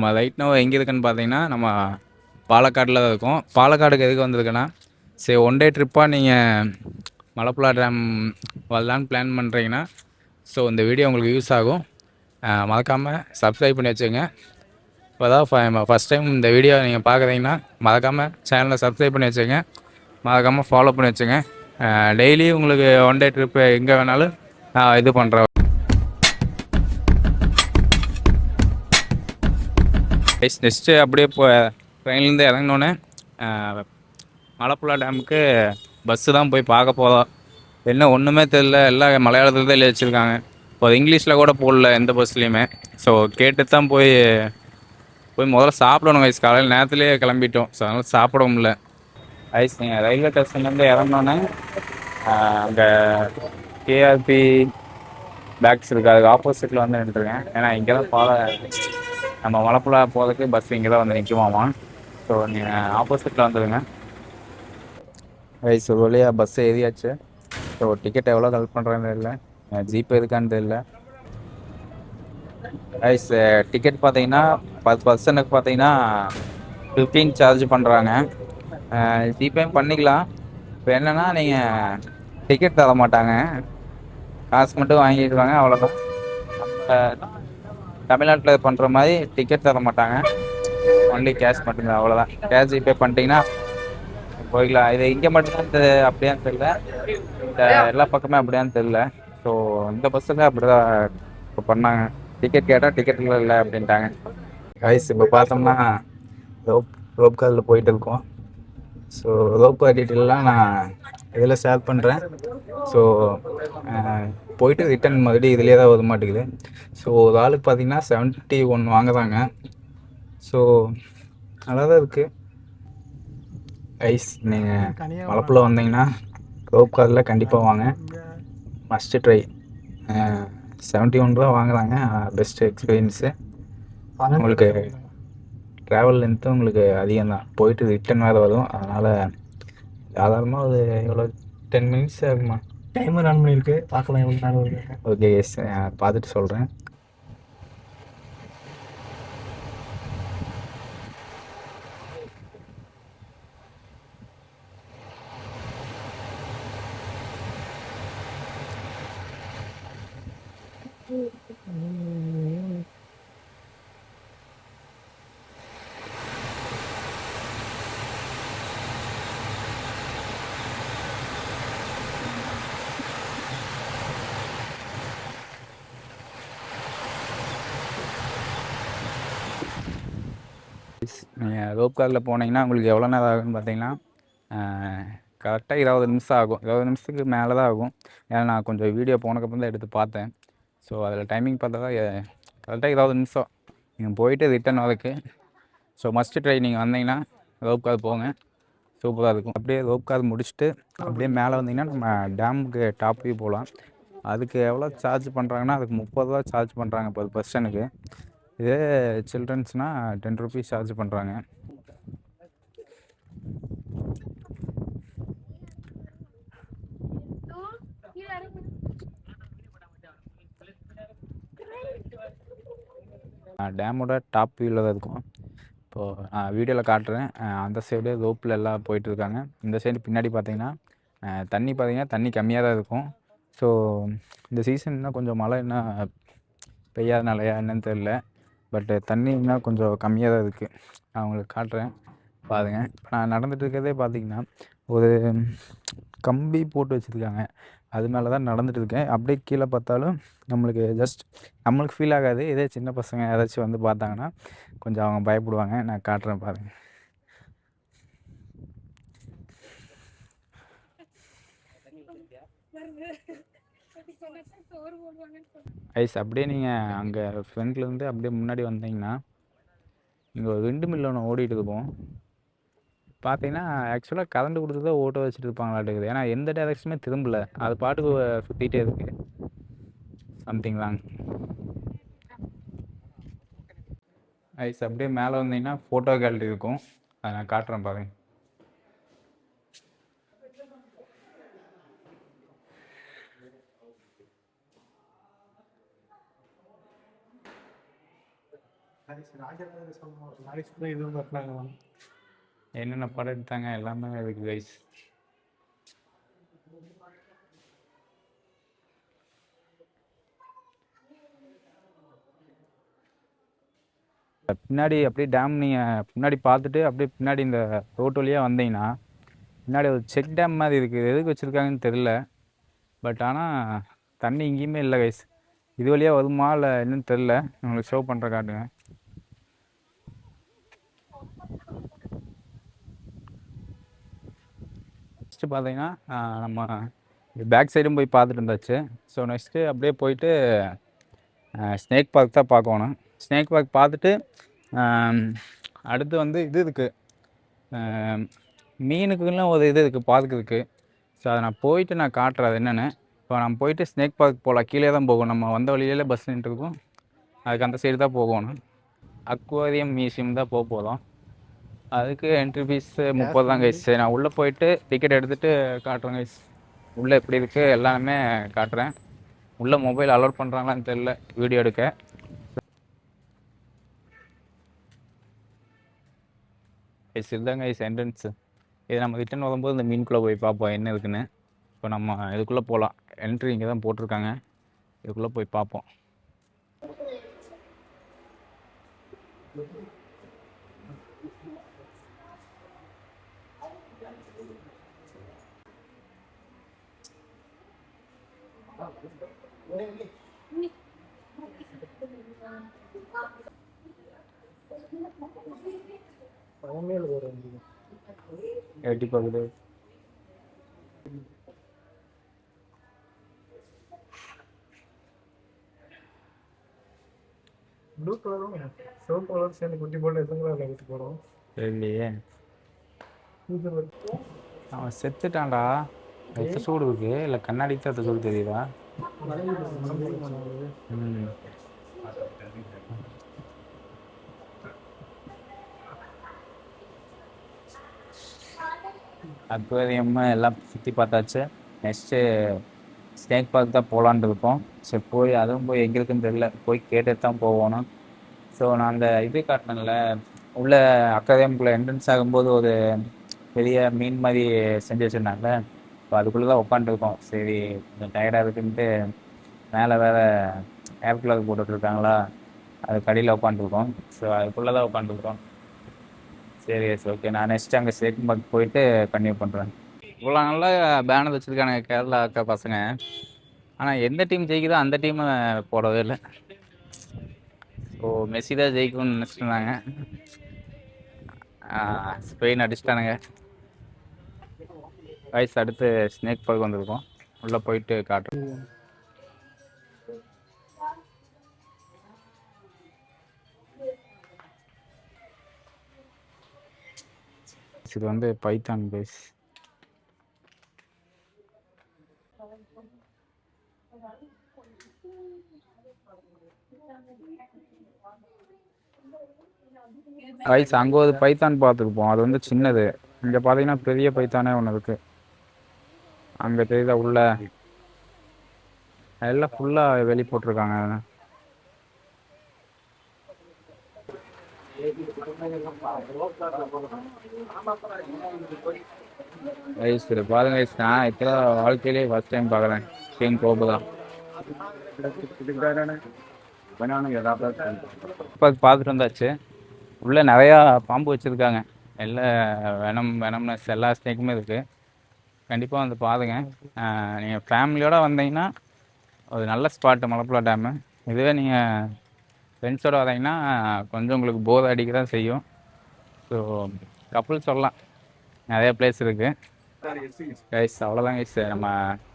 நம்ம right no எங்கே இருக்குன்னு பார்த்தீங்கன்னா நம்ம பாலக்காட்டில் தான் இருக்கோம். பாலக்காடுக்கு எதுக்கு வந்திருக்குன்னா, சரி ஒன் டே ட்ரிப்பாக நீங்கள் மலப்புழா டேம் வரலான்னு பிளான் பண்ணுறீங்கன்னா, ஸோ இந்த வீடியோ உங்களுக்கு யூஸ் ஆகும். மறக்காமல் சப்ஸ்கிரைப் பண்ணி வச்சுக்கோங்க. இப்போ தான் ஃபஸ்ட் டைம் இந்த வீடியோ நீங்கள் பார்க்குறீங்கன்னா மறக்காமல் சேனலை சப்ஸ்கிரைப் பண்ணி வச்சுக்கோங்க. மறக்காமல் ஃபாலோ பண்ணி வச்சுங்க. டெய்லி உங்களுக்கு ஒன் டே ட்ரிப்பு எங்கே வேணாலும் நான் இது பண்ணுறேன். நெக்ஸ்ட்டு அப்படியே ட்ரெயின்லேருந்து இறங்கினோன்னே மலப்புழா டேமுக்கு பஸ்ஸு தான் போய் பார்க்க போகிறோம். என்ன ஒன்றுமே தெரில, எல்லாம் மலையாளத்தில் தான் எழுதி வச்சுருக்காங்க. இப்போ இங்கிலீஷில் கூட போடல எந்த பஸ்லேயுமே. ஸோ கேட்டு தான் போய் முதல்ல சாப்பிடணும். வயசு காலையில் நேரத்துலேயே கிளம்பிட்டோம். ஸோ அதனால் சாப்பிட முடியல. நீங்கள் ரயில்வே ஸ்டேஷன்லேருந்து இறங்கினோன்னே அங்கே கேஆர்பி பேக்ஸ் இருக்குது, அதுக்கு ஆப்போசிட்டில் வந்து நின்றுருக்கேன். ஏன்னா இங்கே தான் நம்ம மலப்புழா போகிறதுக்கு பஸ் இங்கே தான் வந்து நிற்குமாமா. ஸோ நீங்கள் ஆப்போசிட்டில் வந்துடுங்க. வயசு ஒரு வழியாக பஸ் ஏறியாச்சு. ஸோ டிக்கெட் எவ்வளோ கலெக்ட் பண்ணுறான்னு தெரியல, ஜிபே இருக்கான்னு தெரியல. வயசு டிக்கெட் பார்த்தீங்கன்னா 10 பர்சனுக்கு பார்த்தீங்கன்னா 15 சார்ஜ் பண்ணுறாங்க. ஜிபேயும் பண்ணிக்கலாம். இப்போ என்னென்னா நீங்கள் டிக்கெட் தர மாட்டாங்க, காசு மட்டும் வாங்கிடுவாங்க, அவ்வளோதான். நம்ம தமிழ்நாட்டில் பண்ணுற மாதிரி டிக்கெட் தர மாட்டாங்க, ஒன்லி கேஷ் மட்டும்தான், அவ்வளோதான். கேஷ் ஜிபே பண்ணிட்டீங்கன்னா போய்க்கலாம். இது இங்கே மட்டும்தான் அப்படியான்னு தெரியல, இந்த எல்லா பக்கமே அப்படியான்னு தெரியல. ஸோ இந்த பஸ்ஸுக்கு அப்படி தான் இப்போ பண்ணாங்க. டிக்கெட் கேட்டால் டிக்கெட்டில் இல்லை அப்படின்ட்டாங்க. கைஸ் இப்போ பார்த்தோம்னா ரோப் காரில் போயிட்டு இருக்கோம். ஸோ ரோப் கார் டீட்டெயிலெலாம் நான் இதில் ஷேர் பண்ணுறேன். ஸோ போயிட்டு ரிட்டன் மறுபடியும் இதிலே தான் வர மாட்டேங்குது. ஸோ ஒரு ஆளுக்கு பார்த்தீங்கன்னா 71 வாங்குறாங்க. ஸோ நல்லா தான் இருக்குது. ஐஸ் நீங்கள் மலப்புழா வந்தீங்கன்னா ரோப் காரில் கண்டிப்பாக வாங்க, மஸ்ட்டு ட்ரை. 71 ரூபா வாங்குறாங்க. Best experience. உங்களுக்கு ட்ராவல் லென்த்து உங்களுக்கு அதிகம் தான், போயிட்டு ரிட்டன் வேறு வரும். அதனால் சாதாரணமாக ஒரு எவ்வளோ 10 மினிட்ஸ் ஆகுமா? டைமர் ரன் பண்ணியிருக்கு, பார்க்கலாம் எவ்வளோ நேரம் வருது. ஓகே எஸ், பார்த்துட்டு சொல்கிறேன். நீங்கள் ரோப் காரில் போனீங்கன்னா உங்களுக்கு எவ்வளோ நேரம் ஆகுன்னு பார்த்தீங்கன்னா கரெக்டாக 20 நிமிஷம் ஆகும். 20 நிமிஷத்துக்கு மேலே தான் ஆகும். ஏன்னா நான் கொஞ்சம் வீடியோ போனதுக்கப்புறம் தான் எடுத்து பார்த்தேன். ஸோ அதில் டைமிங் பார்த்தா தான் கரெக்டாக 20 நிமிஷம் நீங்கள் போயிட்டு ரிட்டன் வரதுக்கு. ஸோ மஸ்ட்டு ட்ரை, நீங்கள் வந்தீங்கன்னா ரோப் கார் போங்க, சூப்பராக இருக்கும். அப்படியே ரோப் கார் முடிச்சுட்டு அப்படியே மேலே வந்தீங்கன்னா நம்ம டேமுக்கு டாப் வியூ போகலாம். அதுக்கு எவ்வளோ சார்ஜ் பண்ணுறாங்கன்னா அதுக்கு 30 ரூபா சார்ஜ் பண்ணுறாங்க per பர்சனுக்கு. இதே சில்ட்ரன்ஸ்னால் 10 ருபீஸ் சார்ஜ் பண்ணுறாங்க. டேமோட டாப் வியூவில் தான் இருக்கும். இப்போது நான் வீடியோவில் காட்டுறேன். அந்த சைடு ரோப்பில் எல்லாம் போயிட்டுருக்காங்க. இந்த சைடு பின்னாடி பார்த்தீங்கன்னா தண்ணி கம்மியாக தான் இருக்கும். ஸோ இந்த சீசன் இன்னும் கொஞ்சம் மழை என்ன பெய்யாதனாலையா என்னன்னு தெரில, பட்டு தண்ணி இன்னும் கொஞ்சம் கம்மியாக தான் இருக்குது. நான் உங்களுக்கு காட்டுறேன் பாருங்கள். இப்போ நான் நடந்துட்டு இருக்கிறதே பார்த்தீங்கன்னா ஒரு கம்பி போட்டு வச்சுருக்காங்க, அது மேலே தான் நடந்துட்டு இருக்கேன். அப்படியே கீழே பார்த்தாலும் நம்மளுக்கு ஃபீல் ஆகாது. இதே சின்ன பசங்க யாராச்சும் வந்து பார்த்தாங்கன்னா கொஞ்சம் அவங்க பயப்படுவாங்க. நான் காட்டுறேன் பாருங்கள். ஐஸ் அப்படியே நீங்கள் அங்கே ஃப்ரண்ட்லேருந்து அப்படியே முன்னாடி வந்தீங்கன்னா இங்கே ஒரு விண்டு மில் ஒன்று ஓடிட்டு இருக்கும். பார்த்தீங்கன்னா ஆக்சுவலாக கரண்ட் கொடுத்து தான் ஓட்ட வச்சுட்டு இருப்பாங்களாட்டுக்குது. ஏன்னா எந்த டைரெக்ஷனுமே திரும்பல, அது பாட்டுக்கு சுற்றிட்டே இருக்குது. Something wrong. ஐஸ் அப்படியே மேலே வந்தீங்கன்னா ஃபோட்டோ கேலரி இருக்கும், அதை நான் காட்டுறேன் பாருங்க. என்னென்ன படம் எடுத்தாங்க எல்லாமே இருக்கு கைஸ். பின்னாடி அப்படியே டேம் நீங்கள் பின்னாடி பார்த்துட்டு அப்படியே பின்னாடி இந்த ரோட்டு வழியாக வந்தீங்கன்னா பின்னாடி ஒரு செக் டேம் மாதிரி இருக்குது. எதுக்கு வச்சுருக்காங்கன்னு தெரில. பட் ஆனால் தண்ணி எங்கேயுமே இல்லை கைஸ். இது வழியாக வருமா இல்லை என்னன்னு தெரில. உங்களுக்கு ஷோ பண்ணுற காட்டுங்க. நெக்ஸ்ட்டு பார்த்தீங்கன்னா நம்ம பேக் சைடும் போய் பார்த்துட்டு இருந்தாச்சு. ஸோ நெக்ஸ்ட்டு அப்படியே போயிட்டு ஸ்னேக் பார்க் தான் பார்க்கணும். ஸ்னேக் பார்க் பார்த்துட்டு அடுத்து வந்து இது இருக்குது, மீனுக்குலாம் ஒரு இது இருக்குது, பார்க் இருக்குது. ஸோ அதை நான் போயிட்டு நான் காட்டுறேன் அது என்னென்னு. இப்போ நம்ம போயிட்டு ஸ்னேக் பார்க் போகலாம். கீழே தான் போகணும். நம்ம வந்த வழியிலே பஸ் நின்றுட்டு இருக்கும். அதுக்கு அந்த சைடு தான் போகணும். அக்வாரியம் மியூசியம் தான் போகிறோம். அதுக்கு என்ட்ரி ஃபீஸ் 30 தான் கைஸ். நான் உள்ளே போயிட்டு டிக்கெட் எடுத்துகிட்டு காட்டுறேன் கைஸ். உள்ளே எப்படி இருக்குது எல்லாமே காட்டுறேன். உள்ளே மொபைல் அலோட் பண்ணுறாங்களான்னு தெரில வீடியோ எடுக்க. கைஸ் இதுதாங்க கைஸ் என்ட்ரன்ஸு. இது நம்ம ரிட்டன் வரும்போது இந்த மீனுக்குள்ளே போய் பார்ப்போம் என்ன இருக்குன்னு. இப்போ நம்ம இதுக்குள்ளே போகலாம். என்ட்ரி இங்கே தான் போட்டிருக்காங்க. இதுக்குள்ளே போய் பார்ப்போம். எட்டி பார்க்குது. ப்ளூ கலரும் சிவப்பு கலரும் சேர்ந்து குட்டி போட்டு எத்தனை குட்டி போடும் தெரியலையே. அவன் செத்துட்டான்டா. எத்த சூடு இருக்கு இல்லை கண்ணாடி தான் எத்த சூடு தெரியுதா? அக்வேரியம் எல்லாம் சுற்றி பார்த்தாச்சு. நெக்ஸ்ட்டு ஸ்னேக் பார்க் தான் போகலான்ட்டு இருக்கோம். சரி போய் அதுவும் போய் எங்கே இருக்குன்னு தெரியல. போய் கேட்டுட்டு தான் போகணும். ஸோ நான் அந்த இது காட்டினேன்ல உள்ள அக்வேரியம்குள்ளே என்ட்ரன்ஸ் ஆகும்போது ஒரு பெரிய மீன் மாதிரி செஞ்சு வச்சுருந்தாங்க. இப்போ அதுக்குள்ளே தான் உட்காந்துருக்கோம். சரி கொஞ்சம் டயர்டாக இருக்குன்ட்டு மேலே வேறு ஏர் கூலர் போட்டுட்ருக்காங்களா, அது கடியில் உட்காந்துருக்கோம். ஸோ அதுக்குள்ளே தான் உட்காந்துருக்கோம். சரி ஓகே, நான் நெக்ஸ்ட் அங்கே ஸ்னேக் பார்க் போயிட்டு கன்டினியூ பண்ணுறேன். இவ்வளோ நல்லா பேனர் வச்சுருக்காங்க கேரளா அக்கா பசங்க. ஆனால் எந்த டீம் ஜெயிக்குதோ அந்த டீமை போடவே இல்லை. ஸோ மெஸ்ஸி தான் ஜெயிக்கும்னு நினச்சிட்டு இருந்தாங்க. ஸ்பெயின் அடிச்சிட்டானுங்க. கைஸ் அடுத்து ஸ்னேக் பார்க் வந்திருக்கோம். உள்ளே போயிட்டு காட்டுறோம். இது வந்து பைத்தான் கைஸ். கைஸ் அங்கே ஒரு பைத்தான் பார்த்துருப்போம். அது வந்து சின்னது. இங்கே பார்த்தீங்கன்னா பெரிய பைத்தானே ஒன்று இருக்கு. அங்கே தெரியுதா உள்ள எல்லாம் ஃபுல்லாக வெளி போட்டிருக்காங்க. கைஸ் இது பாருங்க கைஸ், நான் இப்போ வாழ்க்கையிலே ஃபர்ஸ்ட் டைம் பார்க்குறேன் கிங் கோபு தான். பார்த்துட்டு வந்தாச்சு. உள்ளே நிறையா பாம்பு வச்சுருக்காங்க. எல்லாம் வெனம்னஸ் எல்லா ஸ்னேக்குமே இருக்குது. கண்டிப்பாக வந்து பாருங்க. நீங்கள் ஃபேமிலியோடு வந்தீங்கன்னா ஒரு நல்ல ஸ்பாட்டு மலப்புழா டேமு. இதுவே நீங்கள் ஃப்ரெண்ட்ஸோடு வரீங்கன்னா கொஞ்சம் உங்களுக்கு போர் அடிக்க தான் செய்யும். ஸோ கப்புள் சொல்லலாம், நிறைய பிளேஸ் இருக்குது கைஸ். அவ்வளோதான் கைஸ், நம்ம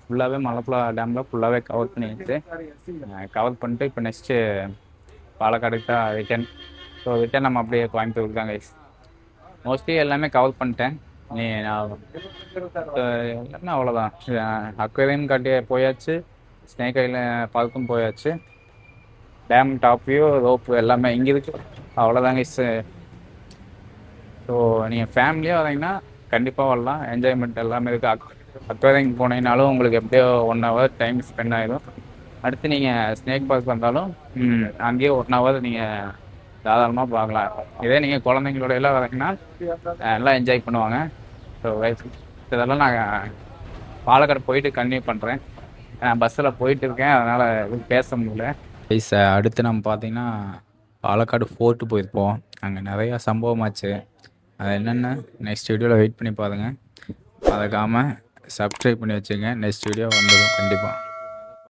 ஃபுல்லாகவே மலப்புழா டேமில் ஃபுல்லாகவே கவர் பண்ணிட்டு இப்போ நெக்ஸ்ட்டு பாலக்காடுக்கு தான் ரிட்டன். ஸோ ரிட்டன் நம்ம அப்படியே கோயம்புத்தூருக்கு தான் கைஸ். மோஸ்ட்லி எல்லாமே கவர் பண்ணிட்டேன். எல்லாமே அவ்வளோதான். அக்வேரியம் காட்டி போயாச்சு, ஸ்னேக் ஐலண்ட் பார்க்கும் போயாச்சு, டேம் டாப் வியூ ரோப்பு எல்லாமே இங்கே இருக்குது. அவ்வளோதாங்க கைஸ். ஸோ நீங்கள் ஃபேமிலியாக வரீங்கன்னா கண்டிப்பாக வரலாம். என்ஜாய்மெண்ட் எல்லாமே இருக்குது. அக்வேரியம் போனீங்கனாலும் உங்களுக்கு எப்படியோ 1 hour டைம் ஸ்பெண்ட் ஆகிடும். அடுத்து நீங்கள் ஸ்னேக் பார்க் வந்தாலும் அங்கேயே 1 hour நீங்கள் தாராளமாக பார்க்கலாம். இதே நீங்கள் குழந்தைங்களோட எல்லாம் வரீங்கன்னா நல்லா என்ஜாய் பண்ணுவாங்க. ஸோ இதெல்லாம் நான் பாலக்காடு போயிட்டு கன்டினியூ பண்ணுறேன். நான் பஸ்ஸில் போயிட்டு இருக்கேன், அதனால் எதுவும் பேச முடியல. அடுத்து நம்ம பார்த்தீங்கன்னா பாலக்காடு ஃபோர்ட்டு போயிருப்போம். அங்கே நிறையா சம்பவமாச்சு. அது என்னென்னு நெக்ஸ்ட் வீடியோவில் வெயிட் பண்ணி பாருங்க. மறக்காமல் சப்ஸ்கிரைப் பண்ணி வச்சுங்க. நெக்ஸ்ட் வீடியோ வந்துடும் கண்டிப்பாக.